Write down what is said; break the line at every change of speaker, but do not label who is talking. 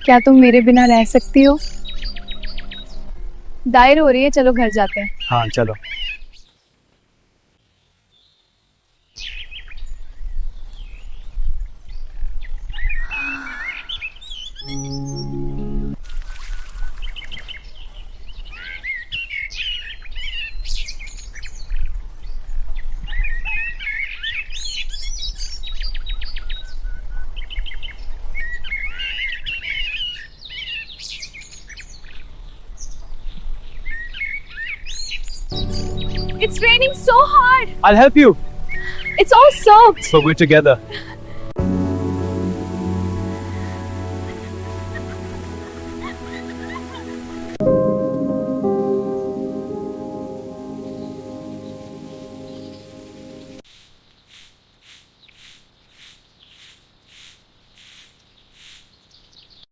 क्या तुम मेरे बिना रह सकती हो? दायर हो रही है, चलो घर जाते हैं।
हाँ चलो।
It's raining so hard.
I'll help you.
It's all soaked.
So we're together.